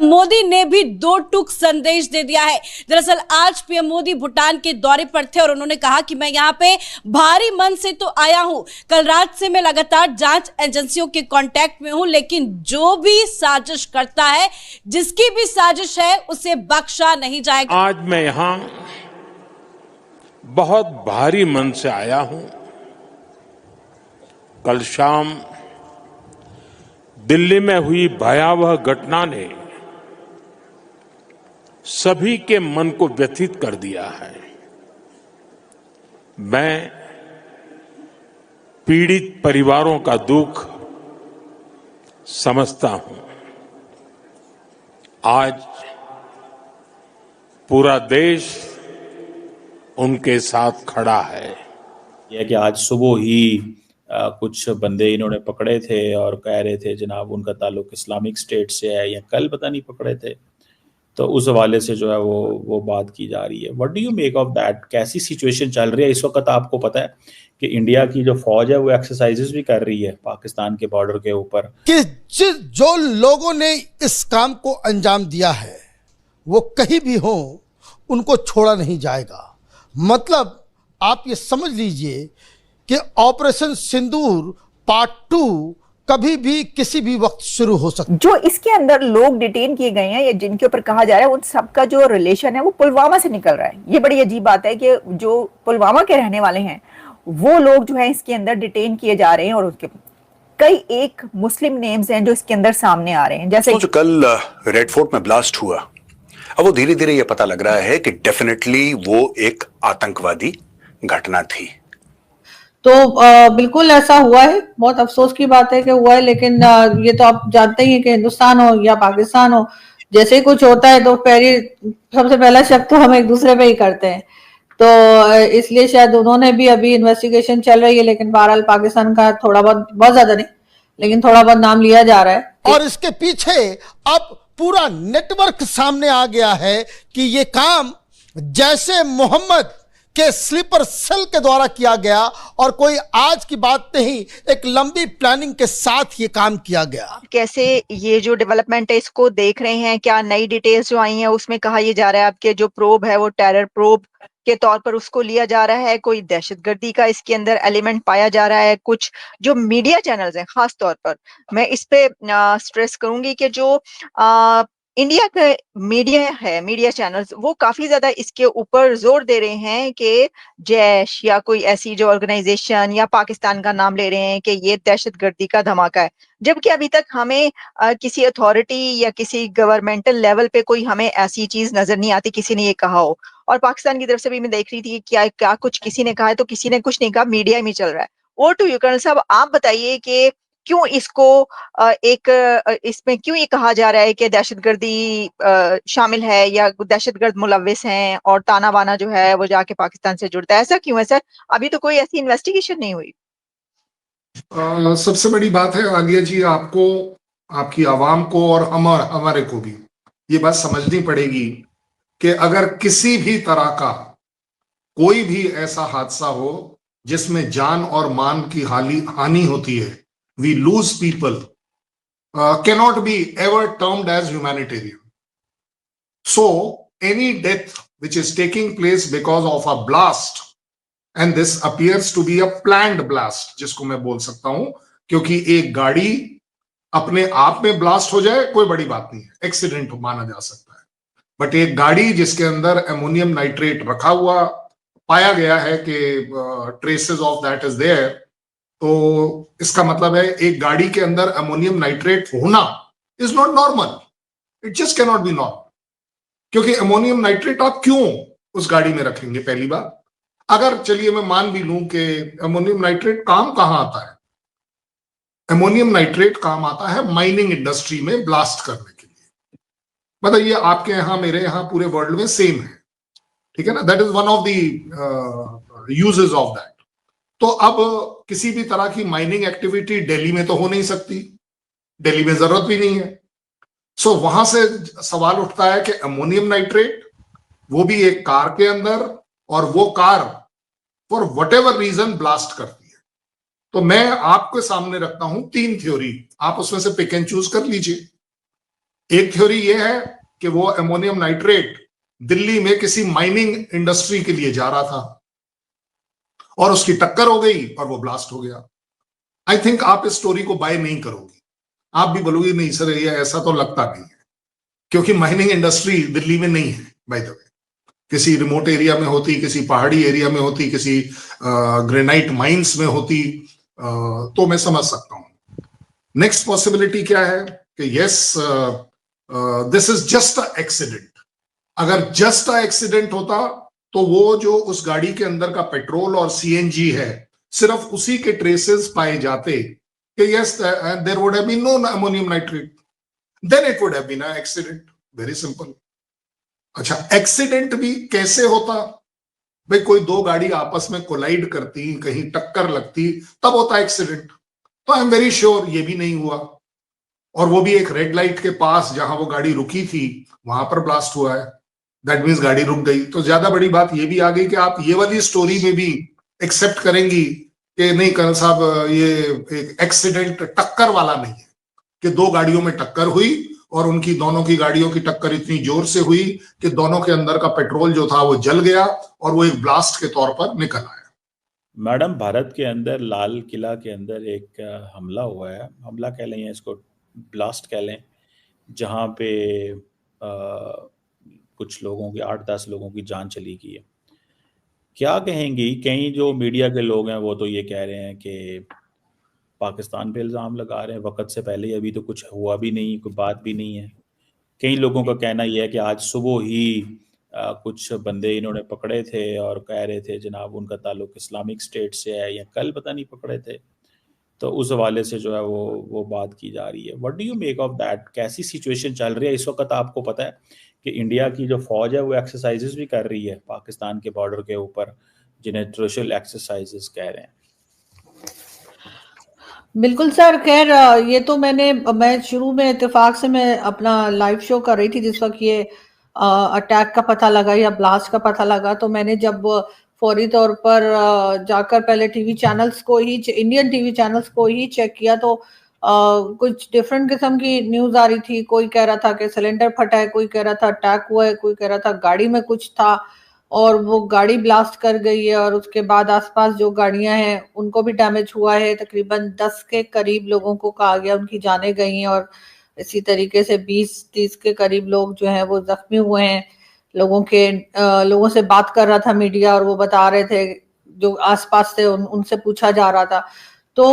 मोदी ने भी दो टूक संदेश दे दिया है। दरअसल आज पीएम मोदी भूटान के दौरे पर थे और उन्होंने कहा कि मैं यहां पे भारी मन से तो आया हूं, कल रात से मैं लगातार जांच एजेंसियों के कांटेक्ट में हूं, लेकिन जो भी साजिश करता है, जिसकी भी साजिश है, उसे बख्शा नहीं जाएगा। आज मैं यहां बहुत भारी मन से आया हूं। कल शाम दिल्ली में हुई भयावह घटना ने सभी के मन को व्यथित कर दिया है। मैं पीड़ित परिवारों का दुख समझता हूं। आज पूरा देश उनके साथ खड़ा है। यह कि आज सुबह ही कुछ बंदे इन्होंने पकड़े थे और कह रहे थे जनाब उनका ताल्लुक इस्लामिक स्टेट से है, या कल पता नहीं पकड़े थे, तो उस हवाले से जो है वो बात की जा रही है। What do you make of that? कैसी सिचुएशन चल रही है इस वक्त? आपको पता है कि इंडिया की जो फौज है वो एक्सरसाइजेस भी कर रही है पाकिस्तान के बॉर्डर के ऊपर। कि जो लोगों ने इस काम को अंजाम दिया है वो कहीं भी हो, उनको छोड़ा नहीं जाएगा। मतलब आप ये समझ लीजिए कि ऑपरेशन सिंदूर पार्ट 2 कभी भी किसी भी वक्त शुरू हो सकता है। जो इसके अंदर लोग डिटेन किए गए हैं या जिनके ऊपर कहा जा रहा है, उन सबका जो रिलेशन है वो पुलवामा से निकल रहा है। ये बड़ी अजीब बात है कि जो पुलवामा के रहने वाले हैं वो लोग जो है इसके अंदर डिटेन किए जा रहे हैं, और उसके कई एक मुस्लिम नेम्स हैं जो इसके अंदर सामने आ रहे हैं। जैसे जो कल रेड फोर्ट में ब्लास्ट हुआ, अब वो धीरे धीरे ये पता लग रहा है कि डेफिनेटली वो एक आतंकवादी घटना थी। तो बिल्कुल ऐसा हुआ है। बहुत अफसोस की बात है कि हुआ है, लेकिन ये तो आप जानते ही हैं कि हिंदुस्तान हो या पाकिस्तान हो, जैसे ही कुछ होता है तो सबसे पहला शक तो हम एक दूसरे पे ही करते हैं। तो इसलिए शायद उन्होंने भी, अभी इन्वेस्टिगेशन चल रही है, लेकिन बहरहाल पाकिस्तान का थोड़ा बहुत ज्यादा नहीं, लेकिन थोड़ा बहुत नाम लिया जा रहा है। और इसके पीछे अब पूरा नेटवर्क सामने आ गया है कि ये काम जैसे मोहम्मद के स्लीपर सेल के द्वारा किया गया, और कोई आज की बात नहीं, एक लंबी प्लानिंग के साथ ये काम किया गया। कैसे ये जो डेवलपमेंट है इसको देख रहे हैं? क्या नई डिटेल्स जो आई हैं उसमें कहा यह जा रहा है आपके जो प्रोब है वो टेरर प्रोब के तौर पर उसको लिया जा रहा है, कोई दहशतगर्दी का इसके अंदर एलिमेंट पाया जा रहा है? कुछ जो मीडिया चैनल्स हैं, खास तौर पर मैं इस पे स्ट्रेस करूंगी कि जो इंडिया का मीडिया है, मीडिया चैनल्स, वो काफी ज्यादा इसके ऊपर जोर दे रहे हैं कि जैश या कोई ऐसी जो ऑर्गेनाइजेशन या पाकिस्तान का नाम ले रहे हैं कि ये दहशतगर्दी का धमाका है, जबकि अभी तक हमें किसी अथॉरिटी या किसी गवर्नमेंटल लेवल पे कोई हमें ऐसी चीज नजर नहीं आती किसी ने ये कहा हो। और पाकिस्तान की तरफ से भी मैं देख रही थी कि क्या कुछ किसी ने कहा है, तो किसी ने कुछ नहीं कहा, मीडिया में चल रहा है। वो टू यू कर्नल साहब, आप बताइए कि क्यों इसको इसमें क्यों ये कहा जा रहा है कि दहशतगर्दी शामिल है या दहशतगर्द मुलव्विस हैं और ताना बाना जो है वो जाके पाकिस्तान से जुड़ता है? ऐसा क्यों है सर? अभी तो कोई ऐसी इन्वेस्टिगेशन नहीं हुई। सबसे बड़ी बात है आलिया जी, आपको, आपकी आवाम को और हमारे को भी ये बात समझनी पड़ेगी कि अगर किसी भी तरह का कोई भी ऐसा हादसा हो जिसमें जान और मान की हानि होती है, we lose people, cannot be ever termed as humanitarian. So any death which is taking place because of a blast, and this appears to be a planned blast, जिसको मैं बोल सकता हूं, क्योंकि एक गाड़ी अपने आप में ब्लास्ट हो जाए कोई बड़ी बात नहीं है, एक्सीडेंट माना जा सकता है, बट एक गाड़ी जिसके अंदर अमोनियम नाइट्रेट रखा हुआ पाया गया है कि traces of that is there, तो इसका मतलब है एक गाड़ी के अंदर अमोनियम नाइट्रेट होना is not normal, it just can not be normal. क्योंकि अमोनियम नाइट्रेट आप क्यों उस गाड़ी में रखेंगे? पहली बात, अगर चलिए मैं मान भी लूं कि अमोनियम नाइट्रेट काम कहां आता है, अमोनियम नाइट्रेट काम आता है माइनिंग इंडस्ट्री में ब्लास्ट करने के लिए। मतलब ये आपके यहां मेरे यहां पूरे वर्ल्ड में सेम है, ठीक है ना? That is one of the uses of that. तो अब किसी भी तरह की माइनिंग एक्टिविटी दिल्ली में तो हो नहीं सकती, दिल्ली में जरूरत भी नहीं है। सो वहां से सवाल उठता है कि अमोनियम नाइट्रेट, वो भी एक कार के अंदर, और वो car for whatever reason blast करती है। तो मैं आपके सामने रखता हूं 3 थ्योरी, आप उसमें से पिक एंड चूज कर लीजिए। एक थ्योरी ये है कि वो अमोनियम नाइट्रेट दिल्ली में किसी माइनिंग इंडस्ट्री के लिए जा रहा था और उसकी टक्कर हो गई और वो ब्लास्ट हो गया। आई थिंक आप इस स्टोरी को बाय नहीं करोगे, आप भी बोलोगे नहीं सर ये ऐसा तो लगता नहीं है, क्योंकि माइनिंग इंडस्ट्री दिल्ली में नहीं है। बाय द वे किसी रिमोट एरिया में होती, किसी पहाड़ी एरिया में होती, किसी ग्रेनाइट माइंस में होती, तो मैं समझ सकता हूं। नेक्स्ट पॉसिबिलिटी क्या है कि yes this is just a accident. अगर जस्ट अ एक्सीडेंट होता तो वो जो उस गाड़ी के अंदर का पेट्रोल और सीएनजी है सिर्फ उसी के ट्रेसेस पाए जाते कि yes there would have been no ammonium nitrate, then it would have been a accident. Very simple. अच्छा, एक्सीडेंट भी कैसे होता? भाई कोई दो गाड़ी आपस में कोलाइड करती, कहीं टक्कर लगती, तब होता एक्सीडेंट। तो आई एम वेरी श्योर ये भी नहीं हुआ, और वो भी एक रेड लाइट के पास जहां वो गाड़ी रुकी थी वहां पर ब्लास्ट हुआ है। दैट मीन्स गाड़ी रुक गई। तो ज्यादा बड़ी बात ये भी आ गई कि आप ये वाली स्टोरी में भी एक्सेप्ट करेंगी कि नहीं कर्नल साहब ये एक एक्सीडेंट टक्कर वाला नहीं है, कि दो गाड़ियों में टक्कर हुई और उनकी दोनों की गाड़ियों की टक्कर इतनी जोर से हुई कि दोनों के अंदर का पेट्रोल जो था वो जल गया और वो एक ब्लास्ट के तौर पर निकल आया। मैडम, भारत के अंदर लाल किला के अंदर एक हमला हुआ है, हमला कह लें या इसको ब्लास्ट कह लें, जहाँ पे कुछ लोगों की 8-10 लोगों की जान चली गई है। क्या कहेंगी? कई जो मीडिया के लोग हैं वो तो ये कह रहे हैं कि पाकिस्तान पे इल्ज़ाम लगा रहे हैं वक्त से पहले ही, अभी तो कुछ हुआ भी नहीं, कोई बात भी नहीं है। कई लोगों का कहना यह है कि आज सुबह ही कुछ बंदे इन्होंने पकड़े थे और कह रहे थे जनाब उनका ताल्लुक इस्लामिक स्टेट से है, या कल पता नहीं पकड़े थे, तो उस हवाले से जो है वो बात की जा रही है। What do you make of that? कैसी सिचुएशन चल रही है इस वक्त? आपको पता है कि इंडिया की जो फौज है वो एक्सरसाइजेस भी कर रही है पाकिस्तान के बॉर्डर के ऊपर, जिन्हें ट्रेशल एक्सरसाइजेस कह रहे हैं। बिल्कुल सर। खैर ये तो मैं शुरू में इत्तेफाक से मैं अपना लाइव शो कर रही थी जिस वक्त ये अटैक का पता लगा या ब्लास्ट का पता लगा, तो मैंने जब फौरी तौर पर जाकर पहले टीवी चैनल्स को ही, इंडियन टीवी चैनल्स को ही चेक किया, तो कुछ डिफरेंट किस्म की न्यूज आ रही थी। कोई कह रहा था कि सिलेंडर फटा है, कोई कह रहा था अटैक हुआ है, कोई कह रहा था गाड़ी में कुछ था और वो गाड़ी ब्लास्ट कर गई है, और उसके बाद आसपास जो गाड़ियां हैं उनको भी डैमेज हुआ है। तकरीबन 10 के करीब लोगों को कहा गया उनकी जानें गई हैं, और इसी तरीके से 20-30 के करीब लोग जो हैं वो जख्मी हुए हैं। लोगों से बात कर रहा था मीडिया और वो बता रहे थे, जो आसपास थे उनसे पूछा जा रहा था। तो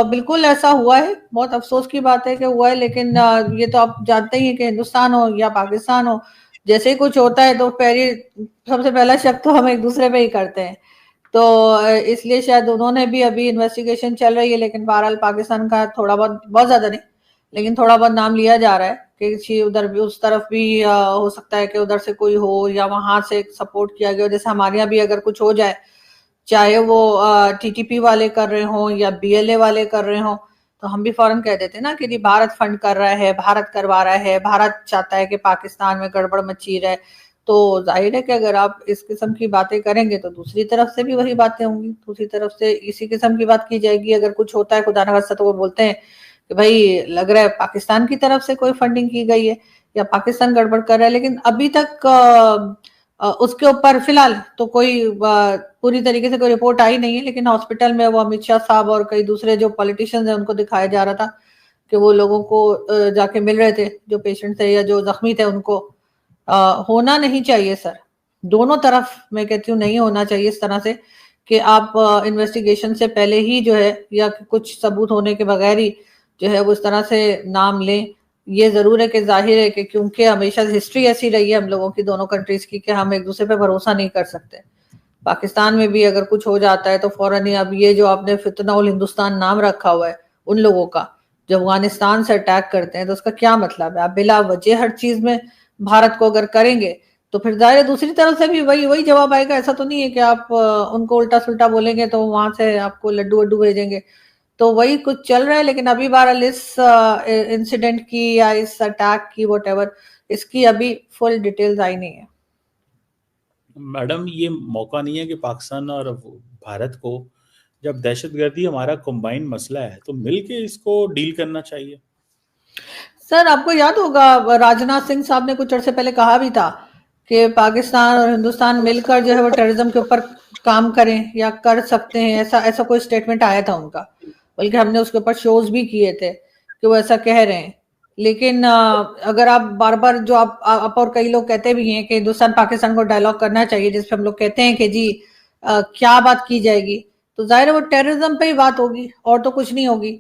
बिल्कुल ऐसा हुआ है। बहुत अफसोस की बात है कि हुआ है, लेकिन ये तो आप जानते ही हैं कि हिंदुस्तान हो या पाकिस्तान हो, जैसे ही कुछ होता है तो सबसे पहला शक तो हम एक दूसरे पे ही करते हैं। तो इसलिए शायद उन्होंने भी, अभी इन्वेस्टिगेशन चल रही है, लेकिन बहरहाल पाकिस्तान का थोड़ा बहुत ज्यादा नहीं, लेकिन थोड़ा बहुत नाम लिया जा रहा है कि उधर भी, उस तरफ भी हो सकता है कि उधर से कोई हो या वहां से सपोर्ट किया गया। जैसे हमारे यहाँ भी अगर कुछ हो जाए, चाहे वो टीटीपी वाले कर रहे हों या बीएलए वाले कर रहे हों, तो हम भी फौरन कह देते ना कि भारत फंड कर रहा है, भारत करवा रहा है, भारत चाहता है कि पाकिस्तान में गड़बड़ मची रहे। तो जाहिर है कि अगर आप इस किस्म की बातें करेंगे तो दूसरी तरफ से भी वही बातें होंगी, दूसरी तरफ से इसी किस्म की बात की जाएगी। अगर कुछ होता है खुदा न खास्ता, तो वो बोलते हैं कि भाई लग रहा है पाकिस्तान की तरफ से कोई फंडिंग की गई है या पाकिस्तान गड़बड़ कर रहा है। लेकिन अभी तक उसके ऊपर फिलहाल तो कोई पूरी तरीके से कोई रिपोर्ट आई नहीं है। लेकिन हॉस्पिटल में वो अमित शाह साहब और कई दूसरे जो पॉलिटिशियंस हैं उनको दिखाया जा रहा था कि वो लोगों को जाके मिल रहे थे, जो पेशेंट थे या जो जख्मी थे उनको। होना नहीं चाहिए सर, दोनों तरफ मैं कहती हूँ नहीं होना चाहिए इस तरह से कि आप इन्वेस्टिगेशन से पहले ही जो है या कुछ सबूत होने के बगैर ही जो है वो इस तरह से नाम लें। ये जरूर है कि जाहिर है कि क्योंकि हमेशा हिस्ट्री ऐसी रही है हम लोगों की, दोनों कंट्रीज की, कि हम एक दूसरे पे भरोसा नहीं कर सकते। पाकिस्तान में भी अगर कुछ हो जाता है तो फौरन ही, अब ये जो आपने फितना उल हिंदुस्तान नाम रखा हुआ है उन लोगों का, जो अफगानिस्तान से अटैक करते हैं, तो उसका क्या मतलब है? आप बिला वजह हर चीज में भारत को अगर करेंगे तो फिर जाहिर है दूसरी तरफ से भी वही जवाब आएगा। ऐसा तो नहीं है कि आप उनको उल्टा सुल्टा बोलेंगे तो वहां से आपको लड्डू वड्डू भेजेंगे। तो वही कुछ चल रहा है। लेकिन अभी बहरहाल इस इंसिडेंट की या इस अटैक की व्हाटएवर, इसकी अभी फुल डिटेल्स आई नहीं है। मैडम, ये मौका नहीं है कि पाकिस्तान और भारत को, जब दहशतगर्दी हमारा कंबाइन मसला है, तो मिलके इसको डील करना चाहिए? सर आपको याद होगा राजनाथ सिंह साहब ने कुछ अर्से पहले कहा भी था कि पाकिस्तान और हिंदुस्तान मिलकर जो है वो टेररिज्म के ऊपर काम करें या कर सकते हैं, ऐसा कोई स्टेटमेंट आया था उनका, बल्कि हमने उसके ऊपर शोज भी किए थे कि वो ऐसा कह रहे हैं। लेकिन अगर आप बार बार जो आप और कई लोग कहते भी हैं कि हिंदुस्तान पाकिस्तान को डायलॉग करना चाहिए, जिसपे हम लोग कहते हैं कि जी क्या बात की जाएगी, तो जाहिर है वो टेररिज्म पे ही बात होगी और तो कुछ नहीं होगी।